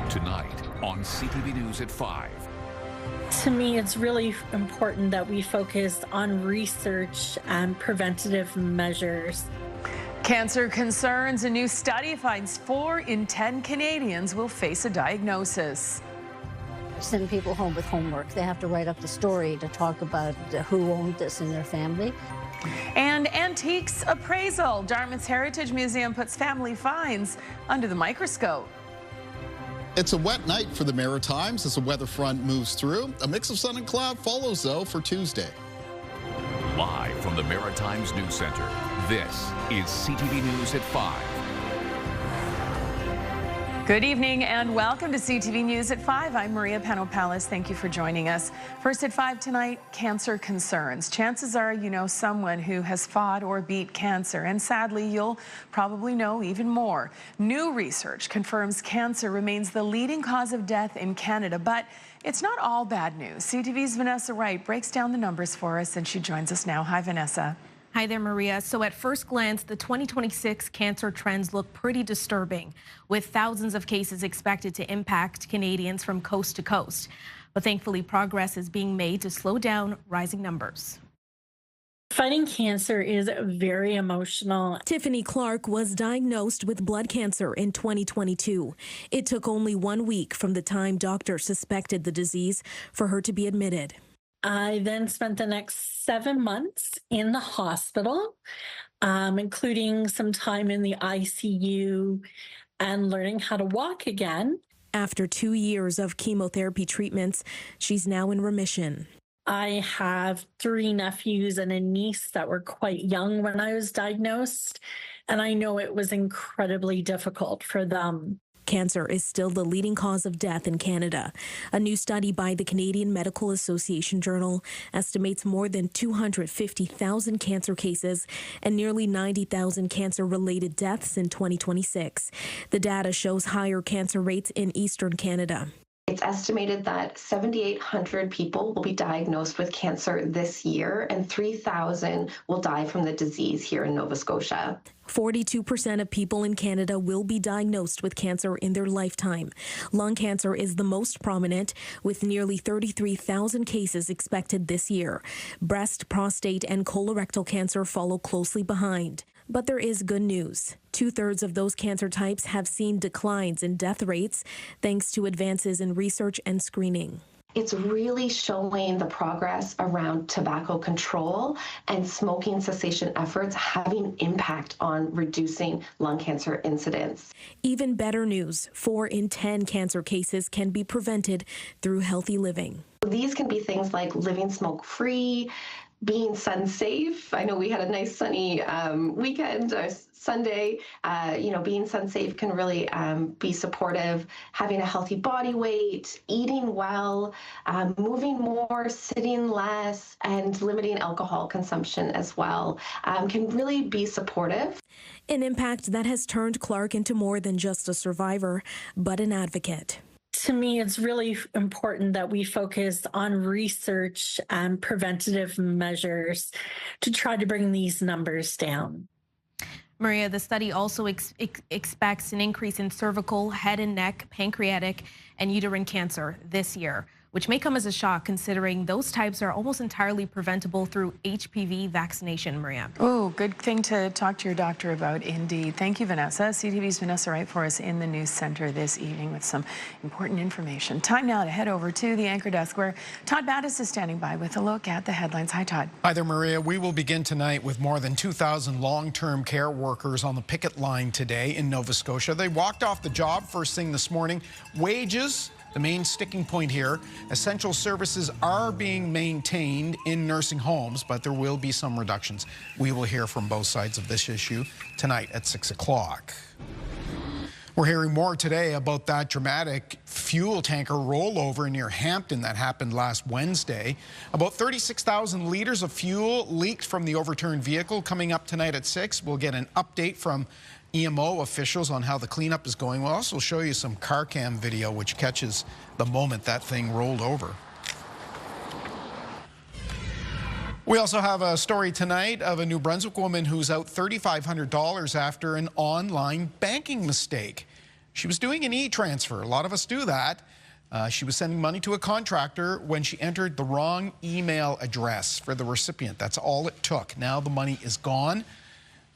Tonight on CTV News at 5. To me, it's really important that we focus on research and preventative measures. Cancer concerns. A new study finds 4 in 10 Canadians will face a diagnosis. Send people home with homework. They have to write up the story to talk about who owned this in their family. And antiques appraisal. Dartmouth's Heritage Museum puts family finds under the microscope. It's a wet night for the Maritimes as the weather front moves through. A mix of sun and cloud follows, though, for Tuesday. Live from the Maritimes News Center, this is CTV News at 5. Good evening and welcome to CTV News at 5. I'm Maria Panopalis. Thank you for joining us. First at 5 tonight, cancer concerns. Chances are you know someone who has fought or beat cancer, and sadly you'll probably know even more. New research confirms cancer remains the leading cause of death in Canada, but it's not all bad news. CTV's Vanessa Wright breaks down the numbers for us, and she joins us now. Hi, Vanessa. Hi there, Maria. So at first glance, the 2026 cancer trends look pretty disturbing, with thousands of cases expected to impact Canadians from coast to coast. But thankfully, progress is being made to slow down rising numbers. Fighting cancer is very emotional. Tiffany Clark was diagnosed with blood cancer in 2022. It took only 1 week from the time doctors suspected the disease for her to be admitted. I then spent the next 7 months in the hospital, including some time in the ICU and learning how to walk again. After 2 years of chemotherapy treatments, she's now in remission. I have 3 nephews and a niece that were quite young when I was diagnosed, and I know it was incredibly difficult for them. Cancer is still the leading cause of death in Canada. A new study by the Canadian Medical Association Journal estimates more than 250,000 cancer cases and nearly 90,000 cancer-related deaths in 2026. The data shows higher cancer rates in Eastern Canada. It's estimated that 7,800 people will be diagnosed with cancer this year, and 3,000 will die from the disease here in Nova Scotia. 42% of people in Canada will be diagnosed with cancer in their lifetime. Lung cancer is the most prominent, with nearly 33,000 cases expected this year. Breast, prostate, and colorectal cancer follow closely behind. But there is good news. 2/3 of those cancer types have seen declines in death rates thanks to advances in research and screening. It's really showing the progress around tobacco control and smoking cessation efforts having impact on reducing lung cancer incidence. Even better news, 4 in 10 cancer cases can be prevented through healthy living. These can be things like living smoke-free, being sun safe. I know we had a nice sunny weekend, Sunday. Being sun safe can really be supportive. Having a healthy body weight, eating well, moving more, sitting less, and limiting alcohol consumption as well can really be supportive. An impact that has turned Clark into more than just a survivor, but an advocate. To me, it's really important that we focus on research and preventative measures to try to bring these numbers down. Maria, the study also expects an increase in cervical, head and neck, pancreatic, and uterine cancer this year, which may come as a shock considering those types are almost entirely preventable through HPV vaccination, Maria. Oh, good thing to talk to your doctor about indeed. Thank you, Vanessa. CTV's Vanessa Wright for us in the news center this evening with some important information. Time now to head over to the anchor desk where Todd Battis is standing by with a look at the headlines. Hi, Todd. Hi there, Maria. We will begin tonight with more than 2,000 long-term care workers on the picket line today in Nova Scotia. They walked off the job first thing this morning. Wages, the main sticking point here. Essential services are being maintained in nursing homes, but there will be some reductions. We will hear from both sides of this issue tonight at 6 o'clock. We're hearing more today about that dramatic fuel tanker rollover near Hampton that happened last Wednesday. About 36,000 liters of fuel leaked from the overturned vehicle. Coming up tonight at 6, we'll get an update from EMO officials on how the cleanup is going. We'll also show you some car cam video which catches the moment that thing rolled over. We also have a story tonight of a New Brunswick woman who's out $3,500 after an online banking mistake. She was doing an e-transfer. A lot of us do that. She was sending money to a contractor when she entered the wrong email address for the recipient. That's all it took. Now the money is gone.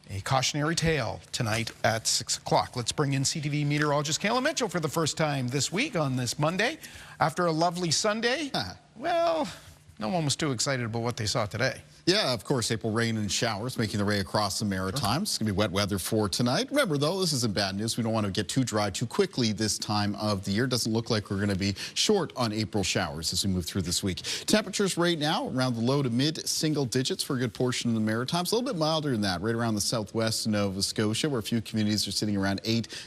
A cautionary tale tonight at 6 o'clock. Let's bring in CTV meteorologist Kayla Mitchell for the first time this week on this Monday. After a lovely Sunday, well, no one was too excited about what they saw today. Yeah, of course, April rain and showers making their way across the Maritimes. It's going to be wet weather for tonight. Remember, though, this isn't bad news. We don't want to get too dry too quickly this time of the year. Doesn't look like we're going to be short on April showers as we move through this week. Temperatures right now around the low to mid single digits for a good portion of the Maritimes. A little bit milder than that, right around the southwest of Nova Scotia, where a few communities are sitting around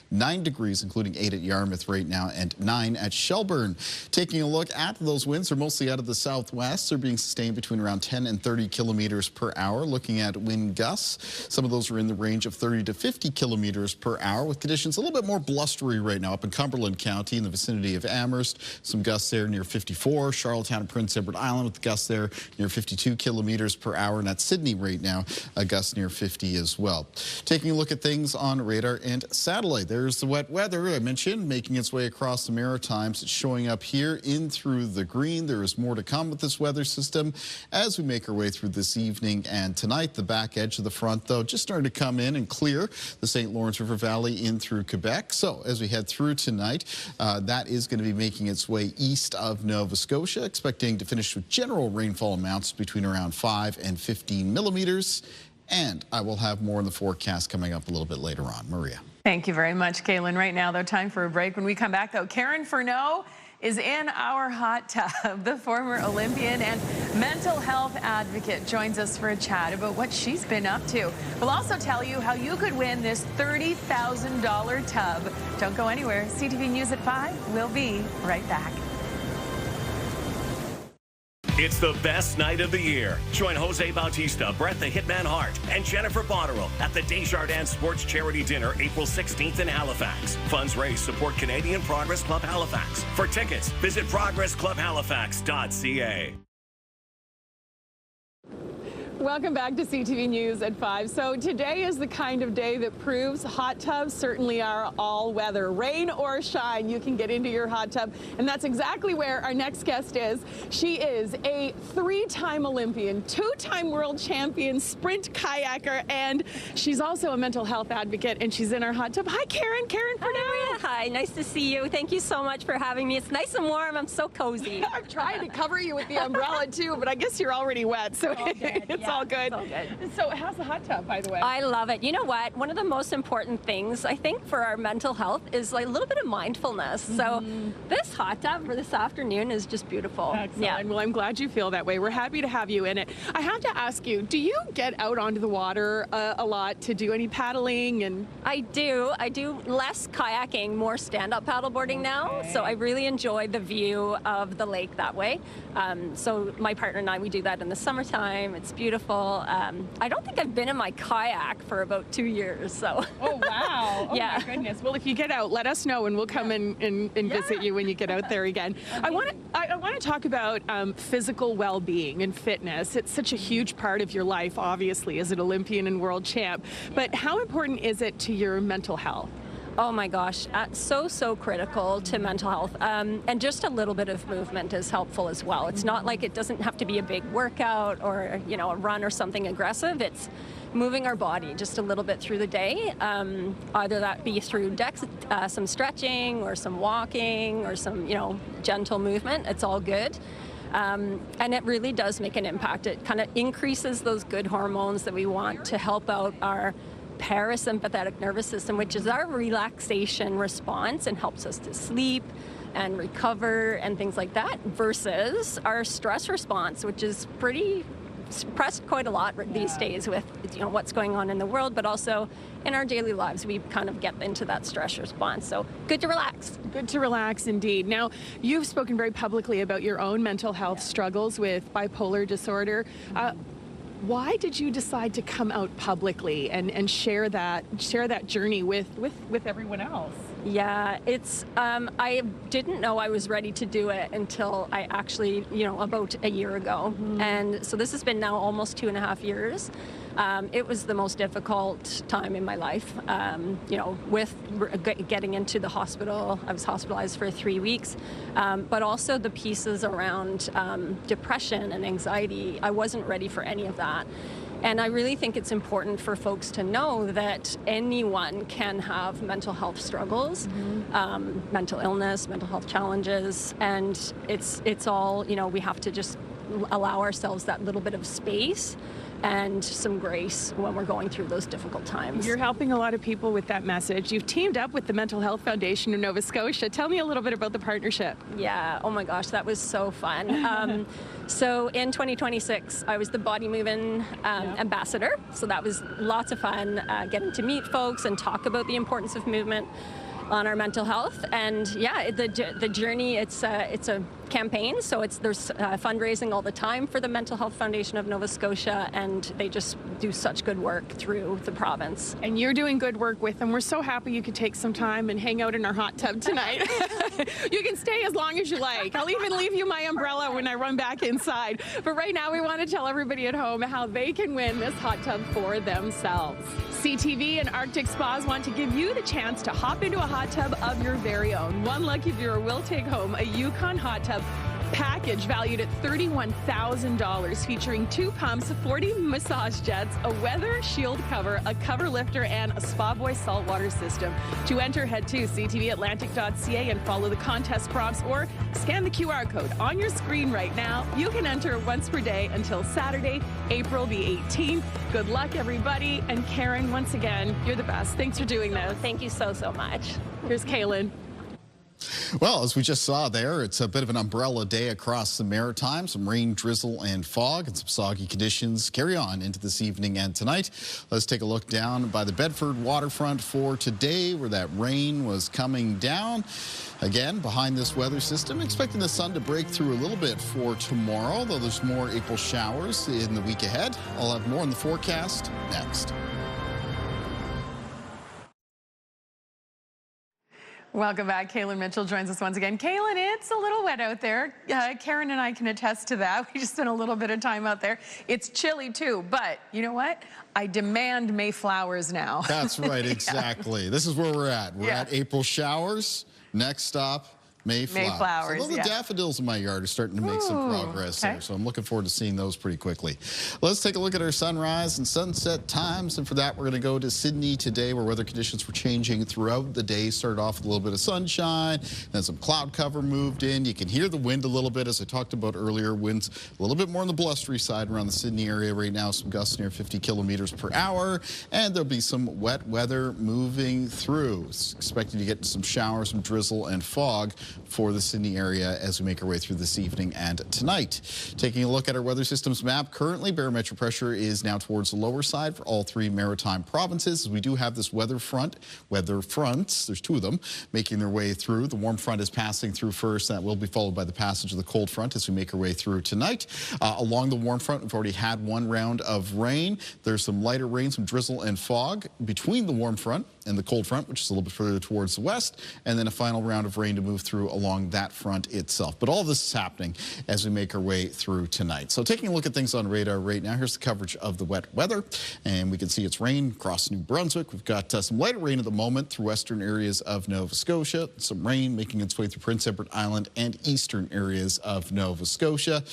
9 degrees, including 8 at Yarmouth right now and 9 at Shelburne. Taking a look at those winds, they're mostly out of the southwest. They're being sustained between around 10 and 30 kilometers per hour. Looking at wind gusts, some of those are in the range of 30 to 50 kilometers per hour, with conditions a little bit more blustery right now up in Cumberland County in the vicinity of Amherst. Some gusts there near 54. Charlottetown and Prince Edward Island with the gusts there near 52 kilometers per hour. And at Sydney right now, a gust near 50 as well. Taking a look at things on radar and satellite. There's the wet weather I mentioned making its way across the Maritimes. It's showing up here in through the green. There is more to come with this weather system as we make our way through this evening and tonight. The back edge of the front, though, just starting to come in and clear the St. Lawrence River Valley in through Quebec. So as we head through tonight, that is going to be making its way east of Nova Scotia, expecting to finish with general rainfall amounts between around 5 and 15 millimeters. And I will have more in the forecast coming up a little bit later on. Maria. Thank you very much, Kaylin. Right now, though, time for a break. When we come back, though, Karen Furneaux is in our hot tub. The former Olympian and mental health advocate joins us for a chat about what she's been up to. We'll also tell you how you could win this $30,000 tub. Don't go anywhere. CTV News at 5. We'll be right back. It's the best night of the year. Join Jose Bautista, Brett the Hitman Hart, and Jennifer Botterill at the Desjardins Sports Charity Dinner April 16th in Halifax. Funds raised support Canadian Progress Club Halifax. For tickets, visit progressclubhalifax.ca. Welcome back to CTV News at 5. So today is the kind of day that proves hot tubs certainly are all weather. Rain or shine, you can get into your hot tub. And that's exactly where our next guest is. She is a 3-time Olympian, 2-time world champion, sprint kayaker, and she's also a mental health advocate, and she's in our hot tub. Hi, Karen. Karen Furneaux. Hi, nice to see you. Thank you so much for having me. It's nice and warm. I'm so cozy. I'm trying to cover you with the umbrella, too, but I guess you're already wet, so it's all good. It's all good. So how's the hot tub, by the way? I love it. You know what? One of the most important things, I think, for our mental health is like a little bit of mindfulness. So this hot tub for this afternoon is just beautiful. Excellent. Yeah. Well, I'm glad you feel that way. We're happy to have you in it. I have to ask you, do you get out onto the water a lot to do any paddling? And I do less kayaking, more stand-up paddleboarding now. So I really enjoy the view of the lake that way. So my partner and I, we do that in the summertime. It's beautiful. I don't think I've been in my kayak for about 2 years. So. Oh, wow. Oh, yeah. my goodness. Well, if you get out, let us know, and we'll come and visit you when you get out there again. I want to talk about physical well-being and fitness. It's such a huge part of your life, obviously, as an Olympian and world champ. But how important is it to your mental health? Oh my gosh, so critical to mental health. And just a little bit of movement is helpful as well. It's not like it doesn't have to be a big workout or, you know, a run or something aggressive. It's moving our body just a little bit through the day. Either that be through some stretching or some walking or some, you know, gentle movement. It's all good. And it really does make an impact. It kind of increases those good hormones that we want to help out our parasympathetic nervous system, which is our relaxation response and helps us to sleep and recover and things like that, versus our stress response, which is pretty suppressed quite a lot these days with, you know, what's going on in the world, but also in our daily lives. We kind of get into that stress response. So good to relax. Good to relax indeed. Now, you've spoken very publicly about your own mental health struggles with bipolar disorder. Why did you decide to come out publicly and share that journey with everyone else? Yeah, it's I didn't know I was ready to do it until I actually, you know, about a year ago. And so this has been now almost 2.5 years. It was the most difficult time in my life. You know, with getting into the hospital, I was hospitalized for 3 weeks, but also the pieces around depression and anxiety. I wasn't ready for any of that. And I really think it's important for folks to know that anyone can have mental health struggles, mental illness, mental health challenges, and it's all, you know, we have to just allow ourselves that little bit of space and some grace when we're going through those difficult times. You're helping a lot of people with that message. You've teamed up with the Mental Health Foundation of Nova Scotia. Tell me a little bit about the partnership. Yeah, oh my gosh, that was so fun. So in 2026, I was the Body Moving ambassador. So that was lots of fun, getting to meet folks and talk about the importance of movement on our mental health. And yeah, the journey, it's a campaign, so there's fundraising all the time for the Mental Health Foundation of Nova Scotia, and they just do such good work through the province. And you're doing good work with them. We're so happy you could take some time and hang out in our hot tub tonight. You can stay as long as you like. I'll even leave you my umbrella when I run back inside. But right now we want to tell everybody at home how they can win this hot tub for themselves. CTV and Arctic Spas want to give you the chance to hop into a hot tub of your very own. One lucky viewer will take home a Yukon hot tub package valued at $31,000, featuring 2 pumps, 40 massage jets, a weather shield cover, a cover lifter, and a Spa Boy saltwater system. To enter, head to ctvatlantic.ca and follow the contest prompts, or scan the QR code on your screen right now. You can enter once per day until Saturday, April the 18th. Good luck, everybody. And Karen, once again, you're the best. Thanks for doing this. Thank you so much. Here's Kaylin. Well, as we just saw there, it's a bit of an umbrella day across the Maritime. Some rain, drizzle, and fog, and some soggy conditions carry on into this evening and tonight. Let's take a look down by the Bedford waterfront for today, where that rain was coming down. Again, behind this weather system, expecting the sun to break through a little bit for tomorrow, though there's more April showers in the week ahead. I'll have more on the forecast next. Welcome back. Kaylin Mitchell joins us once again. Kaylin, it's a little wet out there. Karen and I can attest to that. We just spent a little bit of time out there. It's chilly too, but you know what? I demand Mayflowers now. That's right, exactly. Yeah. This is where we're at. We're at April showers. Next stop, Mayflowers. Although the daffodils in my yard are starting to make some progress there, so I'm looking forward to seeing those pretty quickly. Let's take a look at our sunrise and sunset times, and for that we're going to go to Sydney today, where weather conditions were changing throughout the day. Started off with a little bit of sunshine, then some cloud cover moved in. You can hear the wind a little bit, as I talked about earlier. Winds a little bit more on the blustery side around the Sydney area right now, some gusts near 50 kilometers per hour, and there'll be some wet weather moving through. Expecting to get some showers, some drizzle, and fog for the Sydney area as we make our way through this evening and tonight. Taking a look at our weather systems map, currently barometric pressure is now towards the lower side for all 3 maritime provinces. We do have this weather fronts, there's 2 of them, making their way through. The warm front is passing through first. That will be followed by the passage of the cold front as we make our way through tonight. Along the warm front, we've already had 1 round of rain. There's some lighter rain, some drizzle and fog between the warm front and the cold front, which is a little bit further towards the west, and then a final round of rain to move through along that front itself. But all this is happening as we make our way through tonight. So taking a look at things on radar right now, here's the coverage of the wet weather, and we can see it's rain across New Brunswick. We've got some lighter rain at the moment through western areas of Nova Scotia, some rain making its way through Prince Edward Island and eastern areas of Nova Scotia.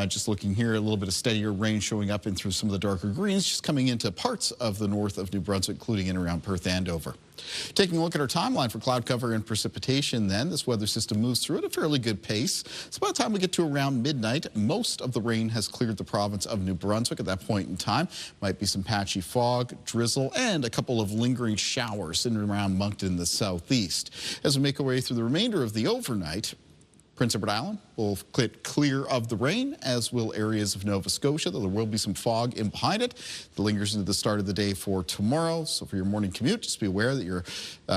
Just looking here, a little bit of steadier rain showing up in through some of the darker greens, just coming into parts of the north of New Brunswick, including in around Perth Andover. Taking a look at our timeline for cloud cover and precipitation then, this weather system moves through at a fairly good pace. So by the time we get to around midnight, most of the rain has cleared the province of New Brunswick at that point in time. Might be some patchy fog, drizzle, and a couple of lingering showers in and around Moncton in the southeast. As we make our way through the remainder of the overnight, Prince Edward Island will get clear of the rain, as will areas of Nova Scotia, though there will be some fog in behind it. It lingers into the start of the day for tomorrow. So for your morning commute, just be aware that your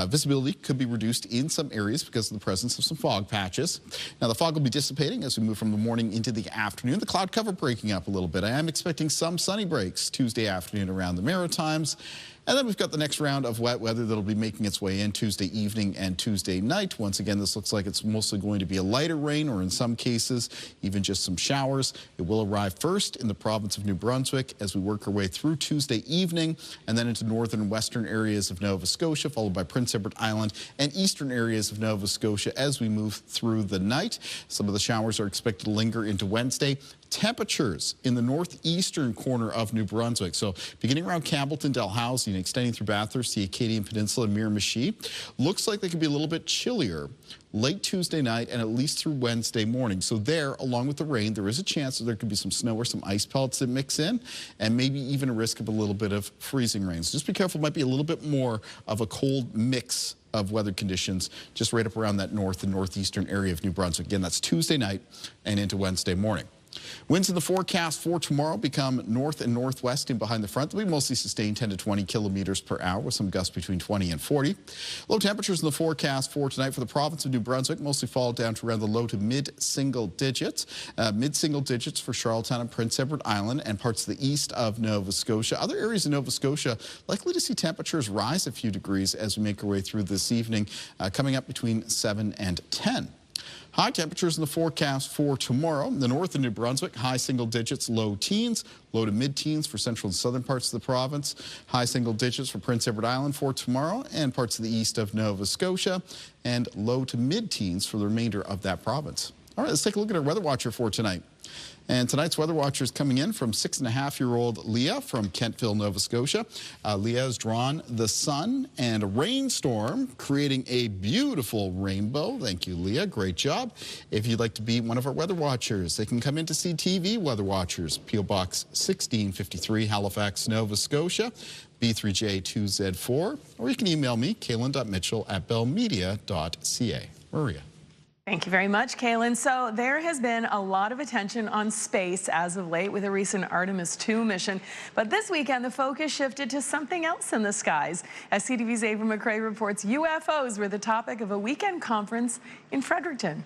visibility could be reduced in some areas because of the presence of some fog patches. Now the fog will be dissipating as we move from the morning into the afternoon. The cloud cover breaking up a little bit. I am expecting some sunny breaks Tuesday afternoon around the Maritimes. And then we've got the next round of wet weather that'll be making its way in Tuesday evening and Tuesday night. Once again, this looks like it's mostly going to be a lighter rain, or in some cases, even just some showers. It will arrive first in the province of New Brunswick as we work our way through Tuesday evening, and then into northern and western areas of Nova Scotia, followed by Prince Edward Island and eastern areas of Nova Scotia as we move through the night. Some of the showers are expected to linger into Wednesday. Temperatures in the northeastern corner of New Brunswick, so beginning around Campbellton, Dalhousie, and extending through Bathurst, the Acadian Peninsula, and Miramichi, looks like they could be a little bit chillier late Tuesday night and at least through Wednesday morning. So there, along with the rain, there is a chance that there could be some snow or some ice pellets that mix in, and maybe even a risk of a little bit of freezing rains. Just be careful, it might be a little bit more of a cold mix of weather conditions just right up around that north and northeastern area of New Brunswick. Again, that's Tuesday night and into Wednesday morning. Winds in the forecast for tomorrow become north and northwest and behind the front. They'll be mostly sustained 10 to 20 kilometers per hour with some gusts between 20 and 40. Low temperatures in the forecast for tonight for the province of New Brunswick mostly fall down to around the low to mid-single digits. Mid-single digits for Charlottetown and Prince Edward Island and parts of the east of Nova Scotia. Other areas of Nova Scotia likely to see temperatures rise a few degrees as we make our way through this evening, coming up between 7 and 10. High temperatures in the forecast for tomorrow. In the north of New Brunswick, high single digits, low teens, low to mid-teens for central and southern parts of the province. High single digits for Prince Edward Island for tomorrow and parts of the east of Nova Scotia, and low to mid-teens for the remainder of that province. All right, let's take a look at our weather watcher for tonight. And tonight's weather watcher is coming in from 6.5-year-old Leah from Kentville, Nova Scotia. Leah has drawn the sun and a rainstorm, creating a beautiful rainbow. Thank you, Leah. Great job. If you'd like to be one of our weather watchers, they can come into CTV Weather Watchers, P.O. Box 1653, Halifax, Nova Scotia, B3J2Z4. Or you can email me, kaylin.mitchell@bellmedia.ca. Maria. Thank you very much, Kaylin. So there has been a lot of attention on space as of late with a recent Artemis II mission. But this weekend, the focus shifted to something else in the skies. As CTV's Ava McRae reports, UFOs were the topic of a weekend conference in Fredericton.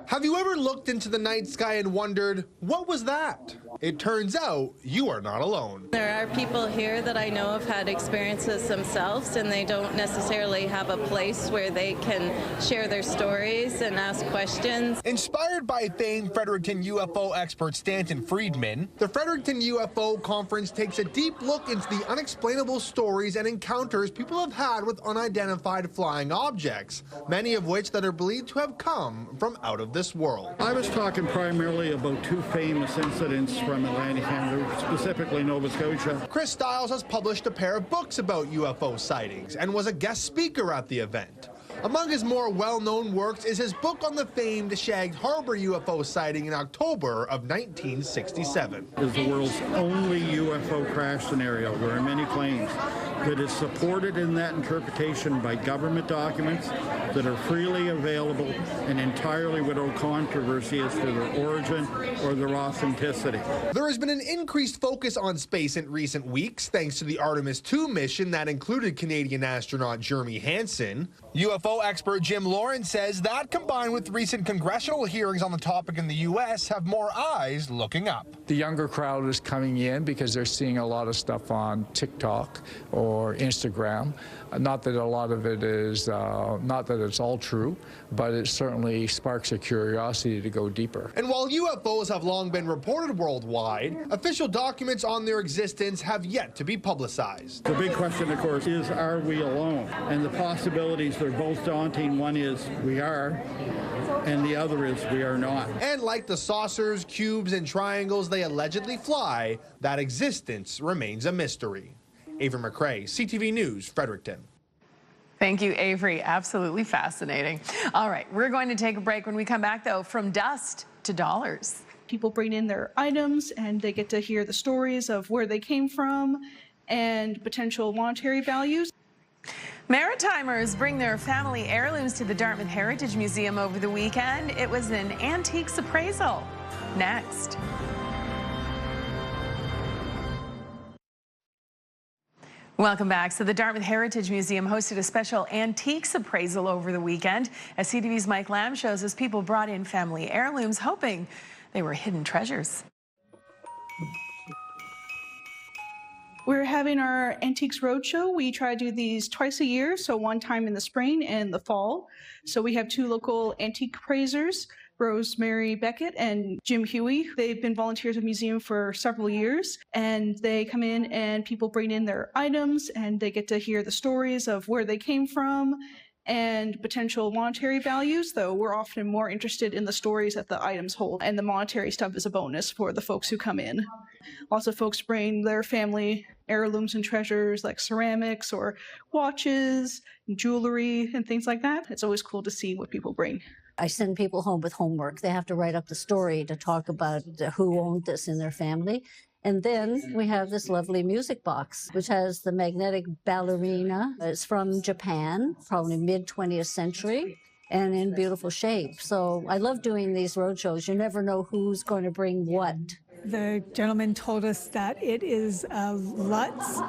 Have you ever looked into the night sky and wondered, what was that? It turns out you are not alone. There are people here that I know have had experiences themselves, and they don't necessarily have a place where they can share their stories and ask questions. Inspired by famed Fredericton UFO expert Stanton Friedman, the Fredericton UFO conference takes a deep look into the unexplainable stories and encounters people have had with unidentified flying objects, many of which that are believed to have come from out of this world. I was talking primarily about two famous incidents from Atlantic Canada, specifically Nova Scotia. Chris Stiles has published a pair of books about UFO sightings and was a guest speaker at the event. Among his more well-known works is his book on the famed Shag Harbor UFO sighting in October of 1967. It is the world's only UFO crash scenario. There are many claims that is supported in that interpretation by government documents that are freely available and entirely without controversy as to their origin or their authenticity. There has been an increased focus on space in recent weeks thanks to the Artemis II mission that included Canadian astronaut Jeremy Hansen. UFO expert Jim Lawrence says that, combined with recent congressional hearings on the topic in the U.S., have more eyes looking up. The younger crowd is coming in because they're seeing a lot of stuff on TikTok or Instagram. Not that a lot of it is, not that it's all true, but it certainly sparks a curiosity to go deeper. And while UFOs have long been reported worldwide, official documents on their existence have yet to be publicized. The big question, of course, is, are we alone? And the possibilities, they're both daunting. One is we are, and the other is we are not. And like the saucers, cubes, and triangles they allegedly fly, that existence remains a mystery. Ava McRae, CTV News, Fredericton. Thank you, Avery. Absolutely fascinating. All right, we're going to take a break. When we come back, though, from dust to dollars. People bring in their items and they get to hear the stories of where they came from and potential monetary values. Maritimers bring their family heirlooms to the Dartmouth Heritage Museum over the weekend. It was an antiques appraisal. Next. Welcome back. So the Dartmouth Heritage Museum hosted a special antiques appraisal over the weekend. As CTV's Mike Lamb shows us, people brought in family heirlooms hoping they were hidden treasures. We're having our Antiques Roadshow. We try to do these twice a year, so one time in the spring and the fall. So we have two local antique appraisers, Rosemary Beckett and Jim Huey. They've been volunteers at the museum for several years, and they come in and people bring in their items and they get to hear the stories of where they came from and potential monetary values, though we're often more interested in the stories that the items hold, and the monetary stuff is a bonus for the folks who come in. Lots of folks bring their family heirlooms and treasures like ceramics or watches, jewelry, and things like that. It's always cool to see what people bring. I send people home with homework. They have to write up the story to talk about who owned this in their family. And then we have this lovely music box, which has the magnetic ballerina. It's from Japan, probably mid-20th century, and in beautiful shape. So I love doing these roadshows. You never know who's going to bring what. The gentleman told us that it is a Lutz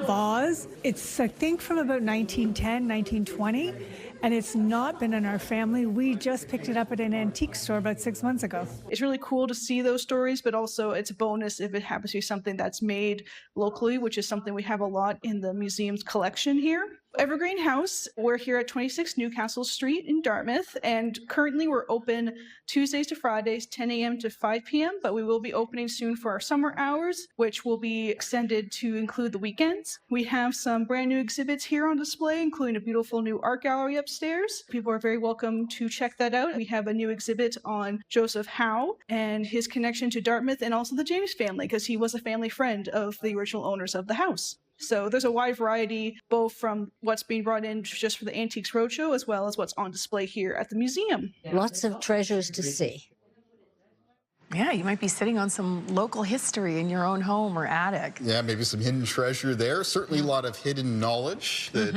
vase. It's, I think, from about 1910, 1920, and it's not been in our family. We just picked it up at an antique store about 6 months ago. It's really cool to see those stories, but also it's a bonus if it happens to be something that's made locally, which is something we have a lot in the museum's collection here. Evergreen House, we're here at 26 Newcastle Street in Dartmouth, and currently we're open Tuesdays to Fridays, 10 a.m. to 5 p.m., but we will be opening soon for our summer hours, which will be extended to include the weekends. We have some brand new exhibits here on display, including a beautiful new art gallery upstairs. People are very welcome to check that out. We have a new exhibit on Joseph Howe and his connection to Dartmouth and also the James family, because he was a family friend of the original owners of the house. So there's a wide variety, both from what's being brought in just for the Antiques Roadshow, as well as what's on display here at the museum. Lots of treasures to see. Yeah, you might be sitting on some local history in your own home or attic. Yeah, maybe some hidden treasure there. Certainly a lot of hidden knowledge that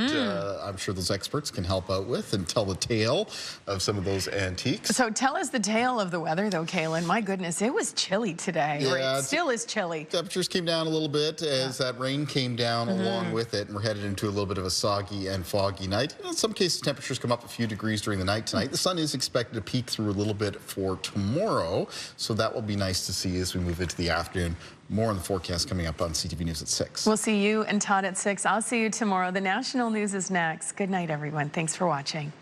I'm sure those experts can help out with and tell the tale of some of those antiques. So tell us the tale of the weather, though, Kaylin. My goodness, it was chilly today. Yeah, or it still is chilly. Temperatures came down a little bit as that rain came down along with it, and we're headed into a little bit of a soggy and foggy night. In some cases, temperatures come up a few degrees during the night tonight. The sun is expected to peek through a little bit for tomorrow, so that will be nice to see as we move into the afternoon. More on the forecast coming up on CTV News at 6. We'll see you and Todd at 6. I'll see you tomorrow. The national news is next. Good night, everyone. Thanks for watching.